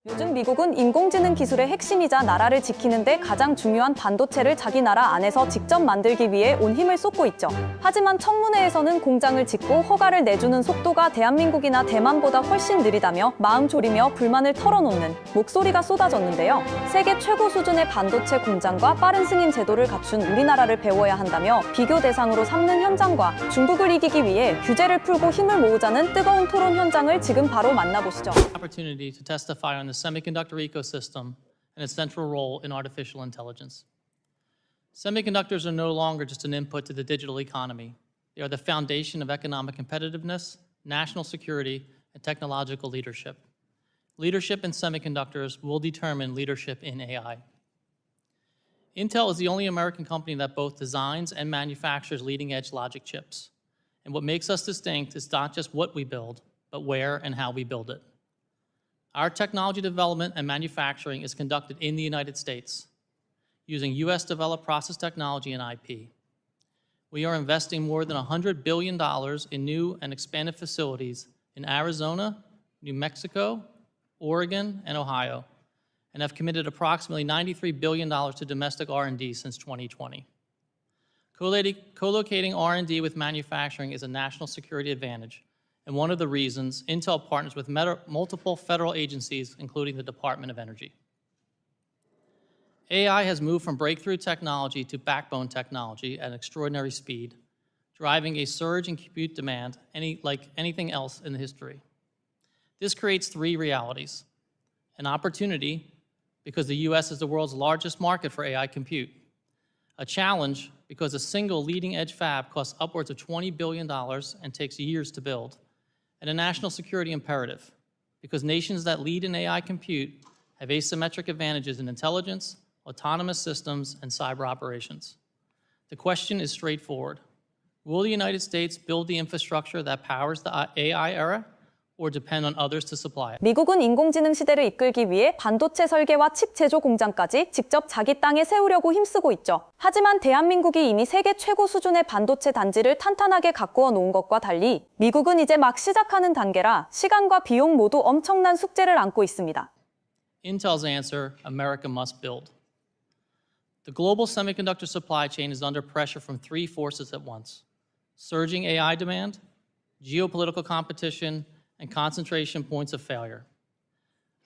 요즘 미국은 인공지능 기술의 핵심이자 나라를 지키는 데 가장 중요한 반도체를 자기 나라 안에서 직접 만들기 위해 온 힘을 쏟고 있죠. 하지만 청문회에서는 공장을 짓고 허가를 내주는 속도가 대한민국이나 대만보다 훨씬 느리다며 마음 졸이며 불만을 털어놓는 목소리가 쏟아졌는데요. 세계 최고 수준의 반도체 공장과 빠른 승인 제도를 갖춘 우리나라를 배워야 한다며 비교 대상으로 삼는 현장과 중국을 이기기 위해 규제를 풀고 힘을 모으자는 뜨거운 토론 현장을 지금 바로 만나보시죠. Opportunity to testify on the semiconductor ecosystem and its central role in artificial intelligence. Semiconductors are no longer just an input to the digital economy. They are the foundation of economic competitiveness, national security, and technological leadership. Leadership in semiconductors will determine leadership in AI. Intel is the only American company that both designs and manufactures leading-edge logic chips. And what makes us distinct is not just what we build, but where and how we build it. Our technology development and manufacturing is conducted in the United States using US-developed process technology and IP. We are investing more than $100 billion in new and expanded facilities in Arizona, New Mexico, Oregon, and Ohio, and have committed approximately $93 billion to domestic R&D since 2020. Co-locating R&D with manufacturing is a national security advantage, and one of the reasons Intel partners with multiple federal agencies, including the Department of Energy. AI has moved from breakthrough technology to backbone technology at extraordinary speed, driving a surge in compute demand like anything else in history. This creates three realities: an opportunity, because the US is the world's largest market for AI compute; a challenge, because a single leading-edge fab costs upwards of $20 billion and takes years to build; and a national security imperative, because nations that lead in AI compute have asymmetric advantages in intelligence, autonomous systems, and cyber operations. The question is straightforward. Will the United States build the infrastructure that powers the AI era, or depend on others to supply it? 미국은 인공지능 시대를 이끌기 위해 반도체 설계와 칩 제조 공장까지 직접 자기 땅에 세우려고 힘쓰고 있죠. 하지만 대한민국이 이미 세계 최고 수준의 반도체 단지를 탄탄하게 가꾸어 놓은 것과 달리 미국은 이제 막 시작하는 단계라 시간과 비용 모두 엄청난 숙제를 안고 있습니다. Intel's answer: America must build. The global semiconductor supply chain is under pressure from three forces at once: surging AI demand, geopolitical competition, and concentration points of failure.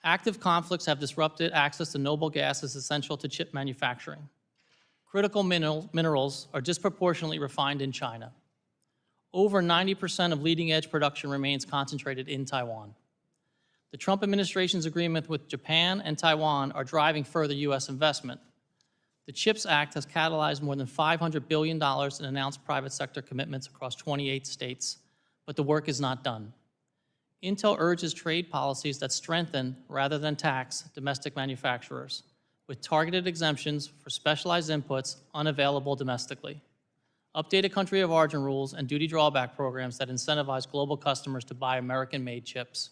Active conflicts have disrupted access to noble gases essential to chip manufacturing. Critical minerals are disproportionately refined in China. Over 90% of leading-edge production remains concentrated in Taiwan. The Trump administration's agreement with Japan and Taiwan are driving further US investment. The CHIPS Act has catalyzed more than $500 billion in announced private sector commitments across 28 states, but the work is not done. Intel urges trade policies that strengthen rather than tax domestic manufacturers, with targeted exemptions for specialized inputs unavailable domestically, updated country of origin rules, and duty drawback programs that incentivize global customers to buy American-made chips.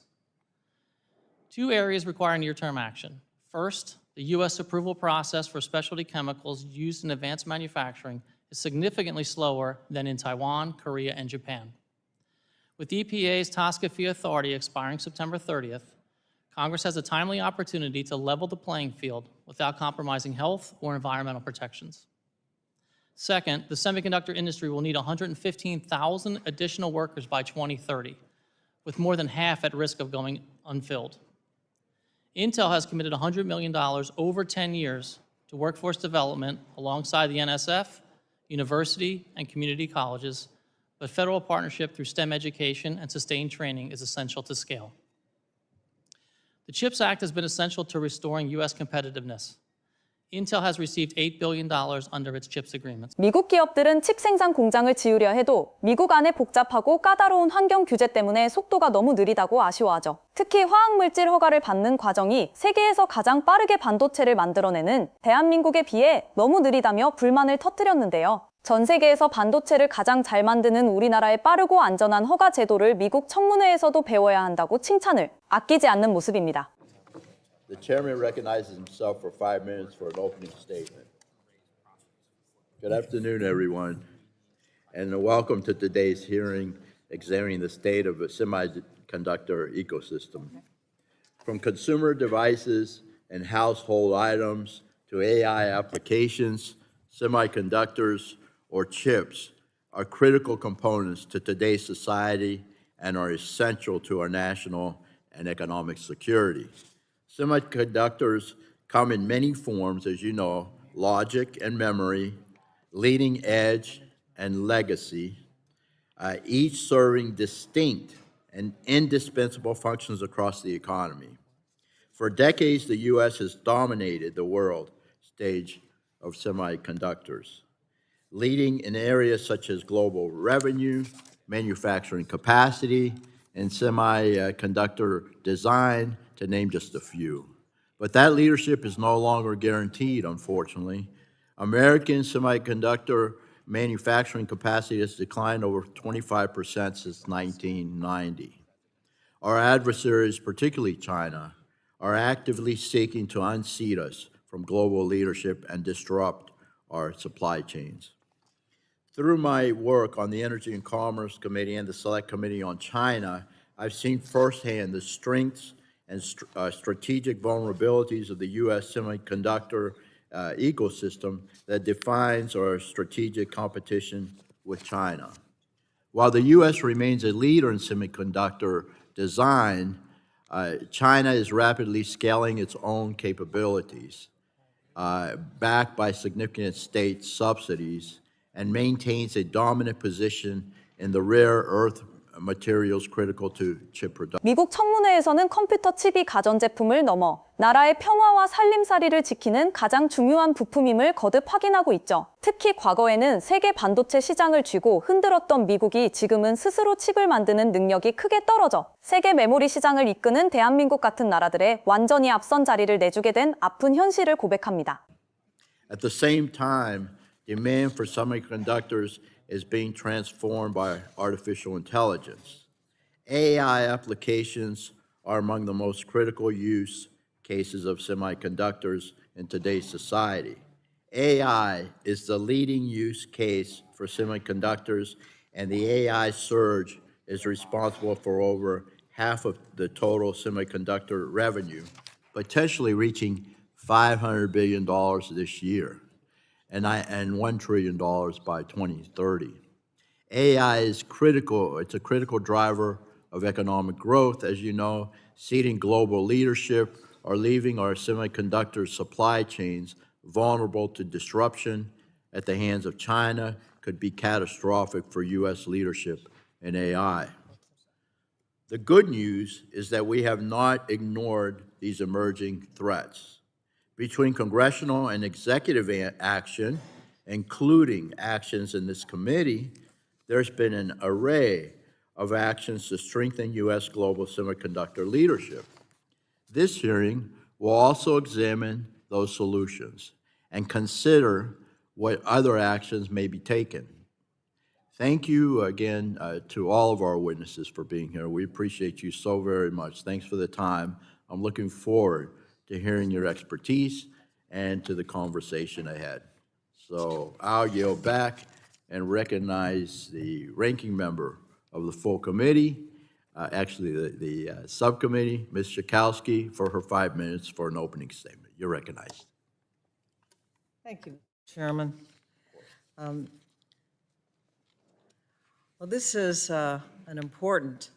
Two areas require near-term action. First, the US approval process for specialty chemicals used in advanced manufacturing is significantly slower than in Taiwan, Korea, and Japan. With EPA's TSCA fee authority expiring September 30th, Congress has a timely opportunity to level the playing field without compromising health or environmental protections. Second, the semiconductor industry will need 115,000 additional workers by 2030, with more than half at risk of going unfilled. Intel has committed $100 million over 10 years to workforce development alongside the NSF, university, and community colleges, but federal partnership through STEM education and sustained training is essential to scale. The CHIPS Act has been essential to restoring US competitiveness. Intel has received $8 billion under its CHIPS agreements. 미국 기업들은 칩 생산 공장을 지으려 해도 미국 안에 복잡하고 까다로운 환경 규제 때문에 속도가 너무 느리다고 아쉬워하죠. 특히 화학물질 허가를 받는 과정이 세계에서 가장 빠르게 반도체를 만들어내는 대한민국에 비해 너무 느리다며 불만을 터뜨렸는데요. 전 세계에서 반도체를 가장 잘 만드는 우리나라의 빠르고 안전한 허가 제도를 미국 청문회에서도 배워야 한다고 칭찬을 아끼지 않는 모습입니다. The chairman recognizes himself for 5 minutes for an opening statement. Good afternoon, everyone, and welcome to today's hearing examining the state of the semiconductor ecosystem. From consumer devices and household items to AI applications, semiconductors or chips are critical components to today's society and are essential to our national and economic security. Semiconductors come in many forms, as you know: logic and memory, leading edge and legacy, each serving distinct and indispensable functions across the economy. For decades, the U.S. has dominated the world stage of semiconductors, leading in areas such as global revenue, manufacturing capacity, and semiconductor design, to name just a few. But that leadership is no longer guaranteed, unfortunately. American semiconductor manufacturing capacity has declined over 25% since 1990. Our adversaries, particularly China, are actively seeking to unseat us from global leadership and disrupt our supply chains. Through my work on the Energy and Commerce Committee and the Select Committee on China, I've seen firsthand the strengths and strategic vulnerabilities of the U.S. semiconductor ecosystem that defines our strategic competition with China. While the U.S. remains a leader in semiconductor design, China is rapidly scaling its own capabilities, backed by significant state subsidies, and maintains a dominant position in the rare earth materials critical to chip production. 미국 청문회에서는 컴퓨터 칩이 가전제품을 넘어 나라의 평화와 살림살이를 지키는 가장 중요한 부품임을 거듭 확인하고 있죠. 특히 과거에는 세계 반도체 시장을 쥐고 흔들었던 미국이 지금은 스스로 칩을 만드는 능력이 크게 떨어져 세계 메모리 시장을 이끄는 대한민국 같은 나라들에 완전히 앞선 자리를 내주게 된 아픈 현실을 고백합니다. At the same time, demand for semiconductors is being transformed by artificial intelligence. AI applications are among the most critical use cases of semiconductors in today's society. AI is the leading use case for semiconductors, and the AI surge is responsible for over half of the total semiconductor revenue, potentially reaching $500 billion this year. And $1 trillion by 2030. AI is critical. It's a critical driver of economic growth, as you know, ceding global leadership or leaving our semiconductor supply chains vulnerable to disruption at the hands of China could be catastrophic for U.S. leadership in AI. The good news is that we have not ignored these emerging threats. Between congressional and executive action, including actions in this committee, there's been an array of actions to strengthen U.S. global semiconductor leadership. This hearing will also examine those solutions and consider what other actions may be taken. Thank you again to all of our witnesses for being here. We appreciate you so very much. Thanks for the time. I'm looking forward to hearing your expertise and to the conversation ahead. So I'll yield back and recognize the ranking member of the full committee, the subcommittee, Ms. Schakowsky, for her 5 minutes for an opening statement. You're recognized. Thank you, Chairman. Well, this is an important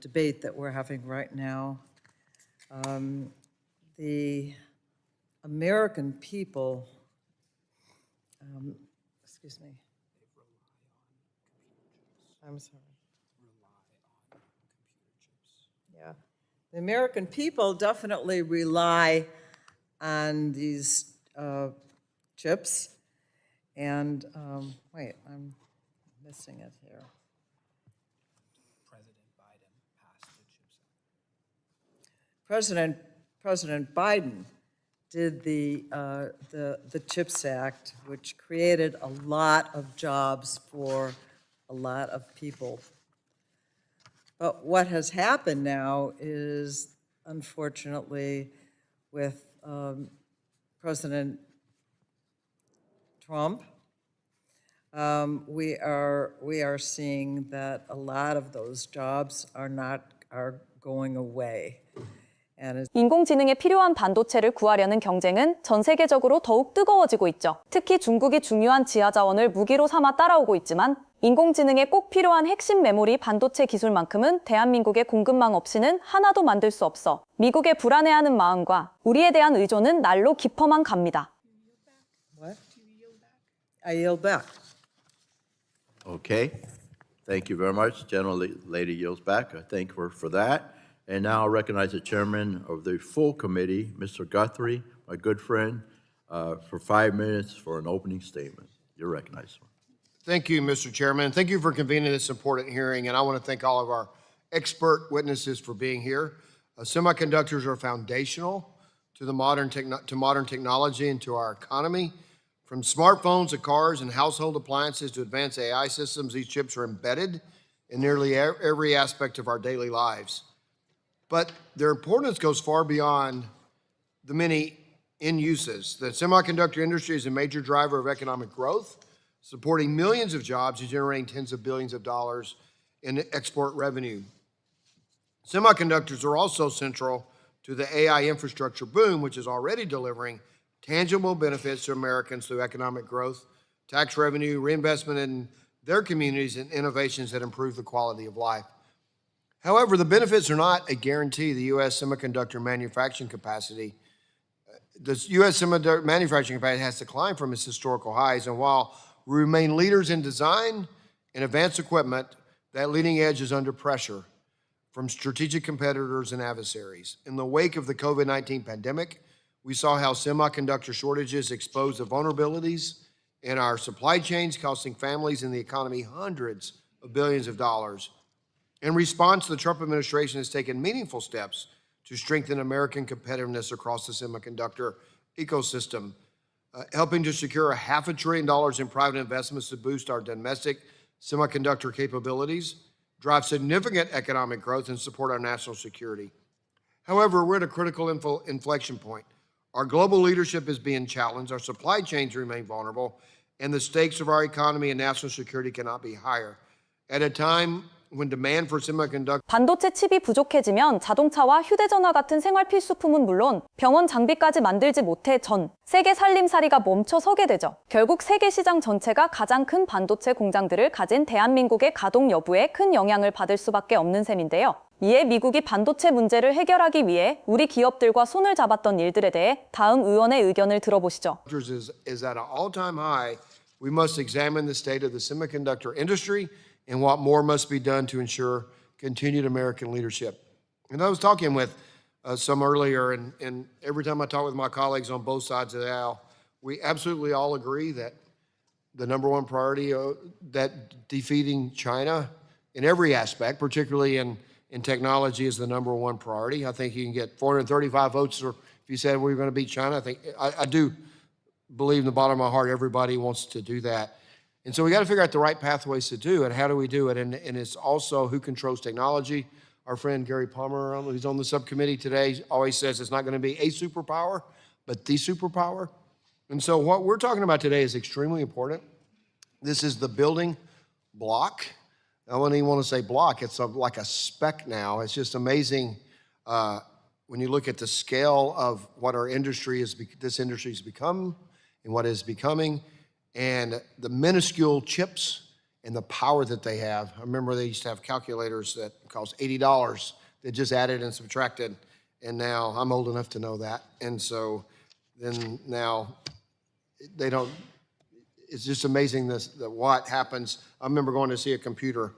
debate that we're having right now. The American people, excuse me. I'm sorry. Yeah, the American people definitely rely on these chips. And wait, I'm missing it here. President Biden did the CHIPS Act, which created a lot of jobs for a lot of people. But what has happened now is, unfortunately, with President Trump, we are seeing that a lot of those jobs are going away. And 인공지능에 필요한 반도체를 구하려는 경쟁은 전 세계적으로 더욱 뜨거워지고 있죠. 특히 중국이 중요한 지하 자원을 무기로 삼아 따라오고 있지만 인공지능에 꼭 필요한 핵심 메모리 반도체 기술만큼은 대한민국의 공급망 없이는 하나도 만들 수 없어 미국의 불안해하는 마음과 우리에 대한 의존은 날로 깊어만 갑니다. what? I yield back. Okay, thank you very much. Lady yields back. I thank her for that. And now I recognize the chairman of the full committee, Mr. Guthrie, my good friend, for 5 minutes for an opening statement. You're recognized, sir. Thank you, Mr. Chairman. Thank you for convening this important hearing, and I want to thank all of our expert witnesses for being here. Semiconductors are foundational to modern technology and to our economy. From smartphones to cars and household appliances to advanced AI systems, these chips are embedded in nearly every aspect of our daily lives. But their importance goes far beyond the many end uses. The semiconductor industry is a major driver of economic growth, supporting millions of jobs and generating tens of billions of dollars in export revenue. Semiconductors are also central to the AI infrastructure boom, which is already delivering tangible benefits to Americans through economic growth, tax revenue, reinvestment in their communities, and innovations that improve the quality of life. However, the benefits are not a guarantee. The U.S. semiconductor manufacturing capacity, manufacturing capacity has declined from its historical highs, and while we remain leaders in design and advanced equipment, that leading edge is under pressure from strategic competitors and adversaries. In the wake of the COVID-19 pandemic, we saw how semiconductor shortages exposed the vulnerabilities in our supply chains, costing families and the economy hundreds of billions of dollars. In response, the Trump administration has taken meaningful steps to strengthen American competitiveness across the semiconductor ecosystem, helping to secure $500 billion in private investments to boost our domestic semiconductor capabilities, drive significant economic growth, and support our national security. However, we're at a critical inflection point. Our global leadership is being challenged, our supply chains remain vulnerable, and the stakes of our economy and national security cannot be higher. At a time when demand for semiconductor 반도체 칩이 부족해지면 자동차와 휴대전화 같은 생활 필수품은 물론 병원 장비까지 만들지 못해 전 세계 살림살이가 멈춰 서게 되죠. 결국 세계 시장 전체가 가장 큰 반도체 공장들을 가진 대한민국의 가동 여부에 큰 영향을 받을 수밖에 없는 셈인데요. 이에 미국이 반도체 문제를 해결하기 위해 우리 기업들과 손을 잡았던 일들에 대해 다음 의원의 의견을 들어보시죠. is at an all-time high. We must examine the state of the semiconductor industry and what more must be done to ensure continued American leadership. And I was talking with some earlier, and every time I talk with my colleagues on both sides of the aisle, we absolutely all agree that the number one priority, that defeating China in every aspect, particularly in technology, is the number one priority. I think you can get 435 votes if you said we were going to beat China. I do believe in the bottom of my heart everybody wants to do that. And so we got to figure out the right pathways to do it. How do we do it? And it's also who controls technology. Our friend Gary Palmer, who's on the subcommittee today, always says it's not going to be a superpower, but the superpower. And so what we're talking about today is extremely important. This is the building block. I wouldn't even want to say block. It's like a speck now. It's just amazing when you look at the scale of what our industry this industry has become and what is becoming, and the minuscule chips and the power that they have. I remember they used to have calculators that cost $80 that just added and subtracted, and now I'm old enough to know that. And so then now they don't, it's just amazing that what happens. I remember going to see a computer.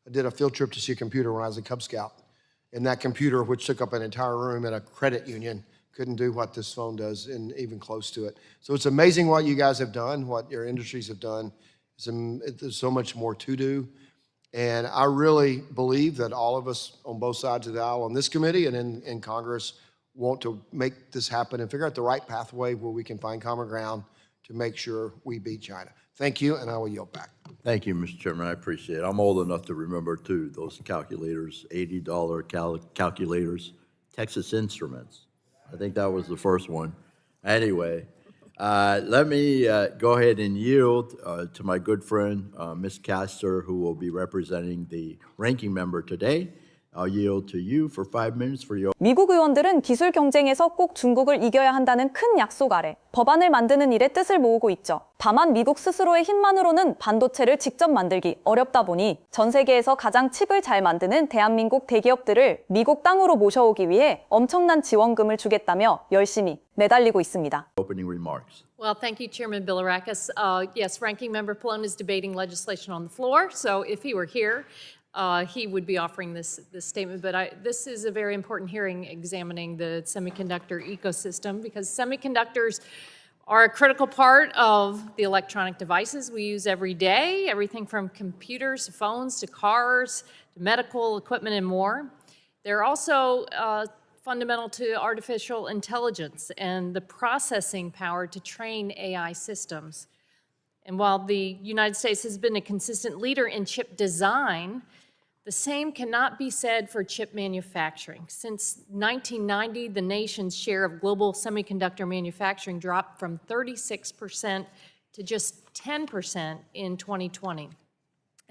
I did a field trip to see a computer when I was a Cub Scout, and that computer, which took up an entire room at a credit union, couldn't do what this phone does, and even close to it. So it's amazing what you guys have done, what your industries have done. There's so much more to do. And I really believe that all of us on both sides of the aisle on this committee and in Congress want to make this happen and figure out the right pathway where we can find common ground to make sure we beat China. Thank you, and I will yield back. Thank you, Mr. Chairman. I appreciate it. I'm old enough to remember, too, those calculators, $80 calculators, Texas Instruments. I think that was the first one. Anyway, let me go ahead and yield to my good friend, Ms. Castor, who will be representing the ranking member today, I'll yield to you for 5 minutes for your 미국 의원들은 기술 경쟁에서 꼭 중국을 이겨야 한다는 큰 약속 아래 법안을 만드는 일에 뜻을 모으고 있죠. 다만 미국 스스로의 힘만으로는 반도체를 직접 만들기 어렵다 보니 전 세계에서 가장 칩을 잘 만드는 대한민국 대기업들을 미국 땅으로 모셔오기 위해 엄청난 지원금을 주겠다며 열심히 매달리고 있습니다. opening remarks. Well, thank you, Chairman Bilirakis. Yes, Ranking Member Pallone is debating legislation on the floor, so if he were here, he would be offering this statement. But this is a very important hearing examining the semiconductor ecosystem because semiconductors are a critical part of the electronic devices we use every day, everything from computers to phones to cars to medical equipment and more. They're also fundamental to artificial intelligence and the processing power to train AI systems. And while the United States has been a consistent leader in chip design, the same cannot be said for chip manufacturing. Since 1990, the nation's share of global semiconductor manufacturing dropped from 36% to just 10% in 2020.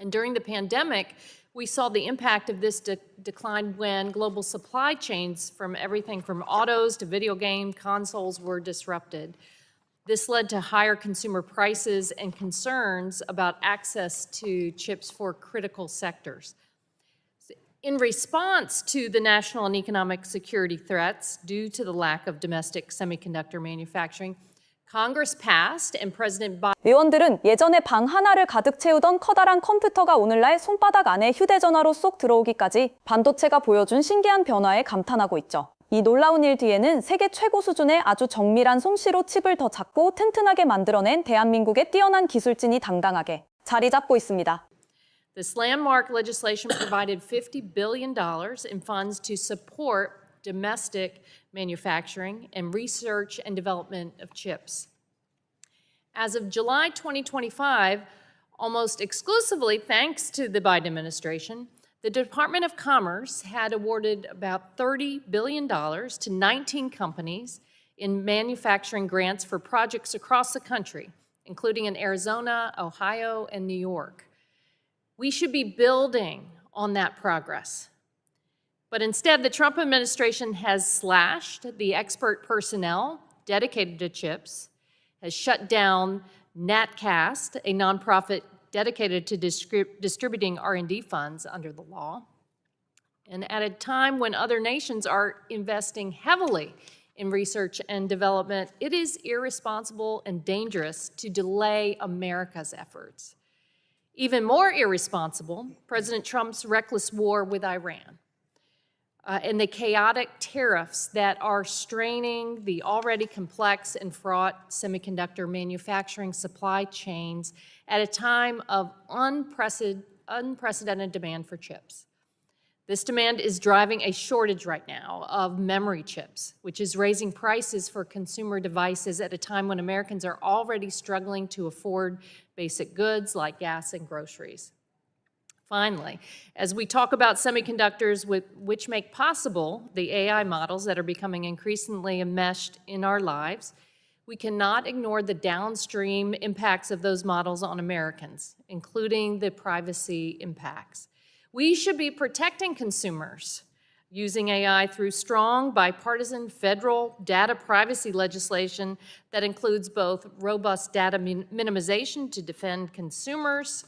And during the pandemic, we saw the impact of this decline when global supply chains from everything from autos to video game consoles were disrupted. This led to higher consumer prices and concerns about access to chips for critical sectors. In response to the national and economic security threats due to the lack of domestic semiconductor manufacturing, Congress passed and President Biden 의원들은 예전에 방 하나를 가득 채우던 커다란 컴퓨터가 오늘날 손바닥 안에 휴대전화로 쏙 들어오기까지 반도체가 보여준 신기한 변화에 감탄하고 있죠. 이 놀라운 일 뒤에는 세계 최고 수준의 아주 정밀한 솜씨로 칩을 더 작고 튼튼하게 만들어낸 대한민국의 뛰어난 기술진이 당당하게 자리 잡고 있습니다. This landmark legislation provided $50 billion in funds to support domestic manufacturing and research and development of chips. As of July 2025, almost exclusively thanks to the Biden administration, the Department of Commerce had awarded about $30 billion to 19 companies in manufacturing grants for projects across the country, including in Arizona, Ohio, and New York. We should be building on that progress. But instead, the Trump administration has slashed the expert personnel dedicated to chips, has shut down NatCast, a nonprofit dedicated to distributing R&D funds under the law. And at a time when other nations are investing heavily in research and development, it is irresponsible and dangerous to delay America's efforts. Even more irresponsible, President Trump's reckless war with Iran. And the chaotic tariffs that are straining the already complex and fraught semiconductor manufacturing supply chains at a time of unprecedented demand for chips. This demand is driving a shortage right now of memory chips, which is raising prices for consumer devices at a time when Americans are already struggling to afford basic goods like gas and groceries. Finally, as we talk about semiconductors which make possible the AI models that are becoming increasingly enmeshed in our lives, we cannot ignore the downstream impacts of those models on Americans, including the privacy impacts. We should be protecting consumers using AI through strong bipartisan federal data privacy legislation that includes both robust data minimization to defend consumers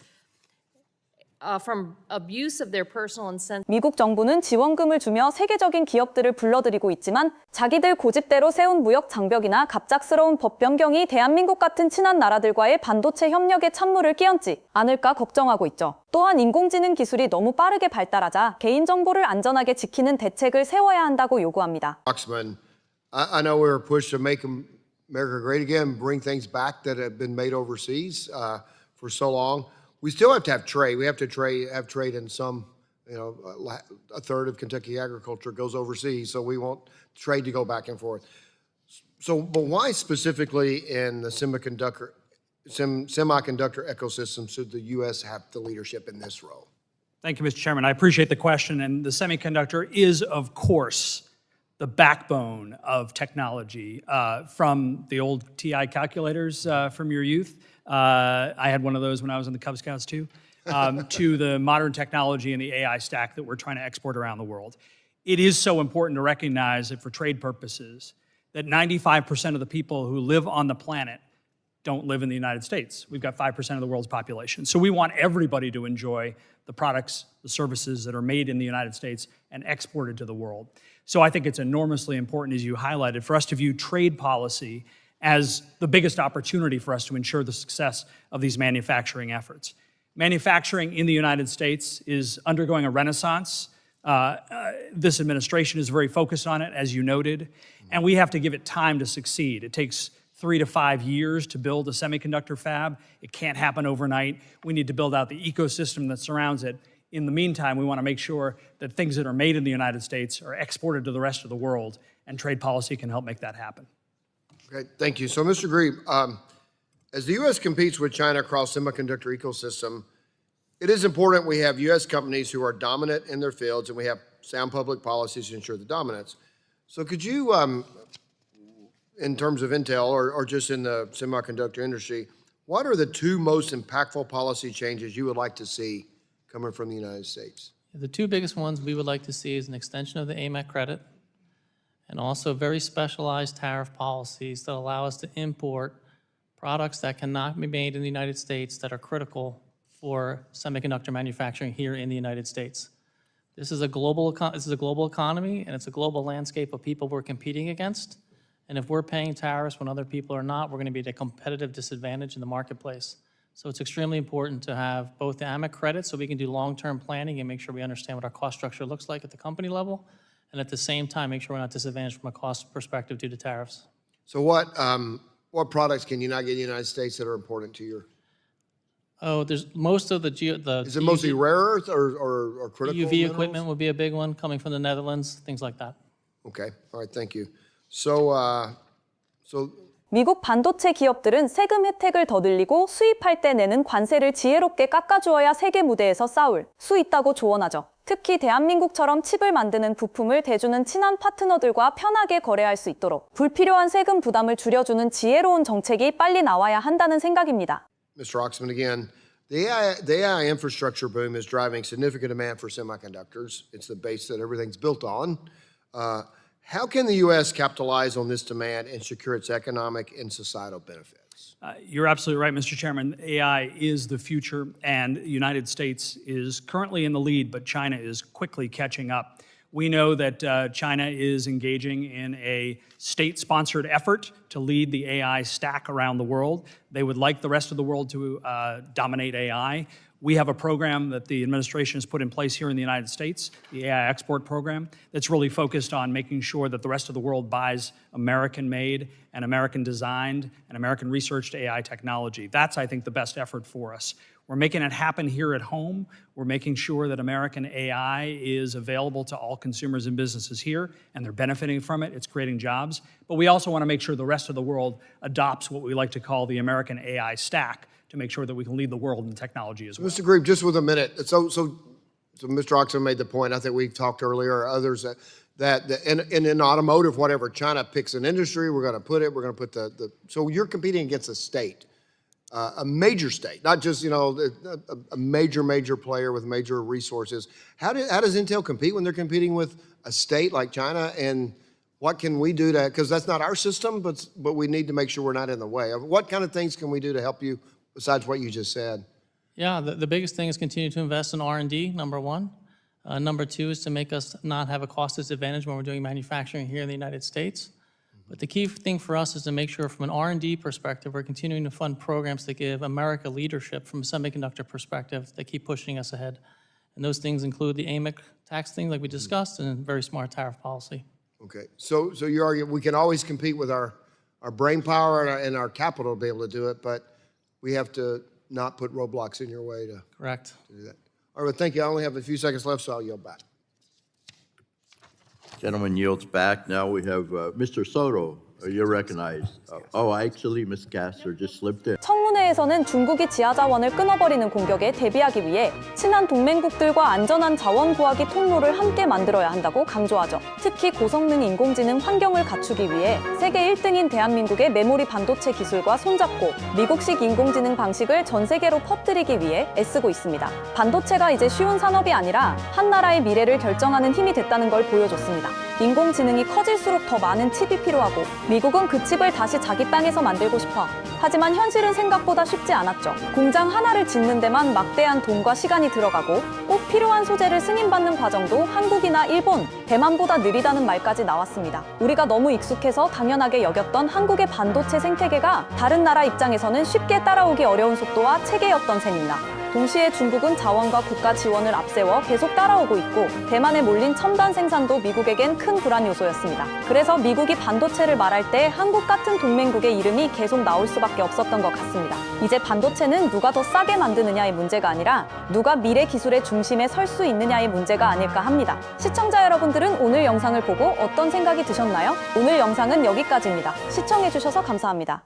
from abuse of their personal and sensitive. 미국 정부는 지원금을 주며 세계적인 기업들을 불러들이고 있지만 자기들 고집대로 세운 무역 장벽이나 갑작스러운 법 변경이 대한민국 같은 친한 나라들과의 반도체 협력에 찬물을 끼얹지 않을까 걱정하고 있죠. 또한 인공지능 기술이 너무 빠르게 발달하자 개인정보를 안전하게 지키는 대책을 세워야 한다고 요구합니다. I know we were pushed to make America great again, bring things back that have been made overseas for so long. We still have to have trade. We have to have trade in some, a third of Kentucky agriculture goes overseas, so we want trade to go back and forth. So, but why specifically in the semiconductor ecosystem should the U.S. have the leadership in this role? Thank you, Mr. Chairman. I appreciate the question. And the semiconductor is, of course, the backbone of technology. From the old TI calculators from your youth, I had one of those when I was in the Cub Scouts too. to the modern technology and the AI stack that we're trying to export around the world. It is so important to recognize that for trade purposes, that 95% of the people who live on the planet don't live in the United States. We've got 5% of the world's population. So we want everybody to enjoy the products, the services that are made in the United States and exported to the world. So I think it's enormously important, as you highlighted, for us to view trade policy as the biggest opportunity for us to ensure the success of these manufacturing efforts. Manufacturing in the United States is undergoing a renaissance. This administration is very focused on it, as you noted, and we have to give it time to succeed. It takes 3 to 5 years to build a semiconductor fab. It can't happen overnight. We need to build out the ecosystem that surrounds it. In the meantime, we want to make sure that things that are made in the United States are exported to the rest of the world, and trade policy can help make that happen. Okay, thank you. So, Mr. Grebe, as the U.S. competes with China across semiconductor ecosystem, it is important we have U.S. companies who are dominant in their fields, and we have sound public policies to ensure the dominance. So could you, in terms of Intel or just in the semiconductor industry, what are the 2 most impactful policy changes you would like to see coming from the United States? The 2 biggest ones we would like to see is an extension of the AMEC credit and also very specialized tariff policies that allow us to import products that cannot be made in the United States that are critical for semiconductor manufacturing here in the United States. This is a global economy, and it's a global landscape of people we're competing against. And if we're paying tariffs when other people are not, we're going to be at a competitive disadvantage in the marketplace. So it's extremely important to have both the AMEC credit so we can do long-term planning and make sure we understand what our cost structure looks like at the company level, and at the same time, make sure we're not disadvantaged from a cost perspective due to tariffs. So what products can you not get in the United States that are important to your? Oh, there's most of the Is it mostly rare earth or critical UV minerals? equipment would be a big one coming from the Netherlands, things like that. Okay, all right, thank you. So 미국 반도체 기업들은 세금 혜택을 더 늘리고 수입할 때 내는 관세를 지혜롭게 깎아주어야 세계 무대에서 싸울 수 있다고 조언하죠. 특히 대한민국처럼 칩을 만드는 부품을 대주는 친한 파트너들과 편하게 거래할 수 있도록 불필요한 세금 부담을 줄여주는 지혜로운 정책이 빨리 나와야 한다는 생각입니다. Mr. Oxman, again, the AI infrastructure boom is driving significant demand for semiconductors. It's the base that everything's built on. How can the U.S. capitalize on this demand and secure its economic and societal benefits? You're absolutely right, Mr. Chairman. AI is the future, and the United States is currently in the lead, but China is quickly catching up. We know that China is engaging in a state-sponsored effort to lead the AI stack around the world. They would like the rest of the world to dominate AI. We have a program that the administration has put in place here in the United States, the AI Export Program, that's really focused on making sure that the rest of the world buys American-made and American-designed and American-researched AI technology. That's, I think, the best effort for us. We're making it happen here at home. We're making sure that American AI is available to all consumers and businesses here, and they're benefiting from it. It's creating jobs. But we also want to make sure the rest of the world adopts what we like to call the American AI stack, to make sure that we can lead the world in technology as well. Mr. Grebe, just with a minute. So Mr. Oxman made the point, I think we've talked earlier, or others, that in automotive, whatever, China picks an industry, we're going to put so you're competing against a state, a major state, not just, a major player with major resources. How does Intel compete when they're competing with a state like China, and what can we do to, because that's not our system, but we need to make sure we're not in the way. What kind of things can we do to help you besides what you just said? Yeah, the biggest thing is continue to invest in R&D, number one. Number two is to make us not have a cost disadvantage when we're doing manufacturing here in the United States. But the key thing for us is to make sure from an R&D perspective, we're continuing to fund programs that give America leadership from a semiconductor perspective that keep pushing us ahead. And those things include the AMEC tax thing like we discussed and very smart tariff policy. Okay, so you argue we can always compete with our brain power and our capital to be able to do it, but we have to not put roadblocks in your way to Correct. do that. All right, well, thank you. I only have a few seconds left, so I'll yield back. Gentleman yields back. Now we have Mr. Soto You're recognized. Oh, actually, Ms. Gasser just slipped in. 청문회에서는 중국이 지하 자원을 끊어버리는 공격에 대비하기 위해 친한 동맹국들과 안전한 자원 구하기 통로를 함께 만들어야 한다고 강조하죠. 특히 고성능 인공지능 환경을 갖추기 위해 세계 1등인 대한민국의 메모리 반도체 기술과 손잡고 미국식 인공지능 방식을 전 세계로 퍼뜨리기 위해 애쓰고 있습니다. 반도체가 이제 쉬운 산업이 아니라 한 나라의 미래를 결정하는 힘이 됐다는 걸 보여줬습니다. 인공지능이 커질수록 더 많은 칩이 필요하고 미국은 그 칩을 다시 자기 땅에서 만들고 싶어. 하지만 현실은 생각보다 쉽지 않았죠. 공장 하나를 짓는 데만 막대한 돈과 시간이 들어가고 꼭 필요한 소재를 승인받는 과정도 한국이나 일본, 대만보다 느리다는 말까지 나왔습니다. 우리가 너무 익숙해서 당연하게 여겼던 한국의 반도체 생태계가 다른 나라 입장에서는 쉽게 따라오기 어려운 속도와 체계였던 셈입니다. 동시에 중국은 자원과 국가 지원을 앞세워 계속 따라오고 있고 대만에 몰린 첨단 생산도 미국에겐 큰 불안 요소였습니다. 그래서 미국이 반도체를 말할 때 한국 같은 동맹국의 이름이 계속 나올 수밖에 없었던 것 같습니다. 이제 반도체는 누가 더 싸게 만드느냐의 문제가 아니라 누가 미래 기술의 중심에 설 수 있느냐의 문제가 아닐까 합니다. 시청자 여러분들은 오늘 영상을 보고 어떤 생각이 드셨나요? 오늘 영상은 여기까지입니다. 시청해주셔서 감사합니다.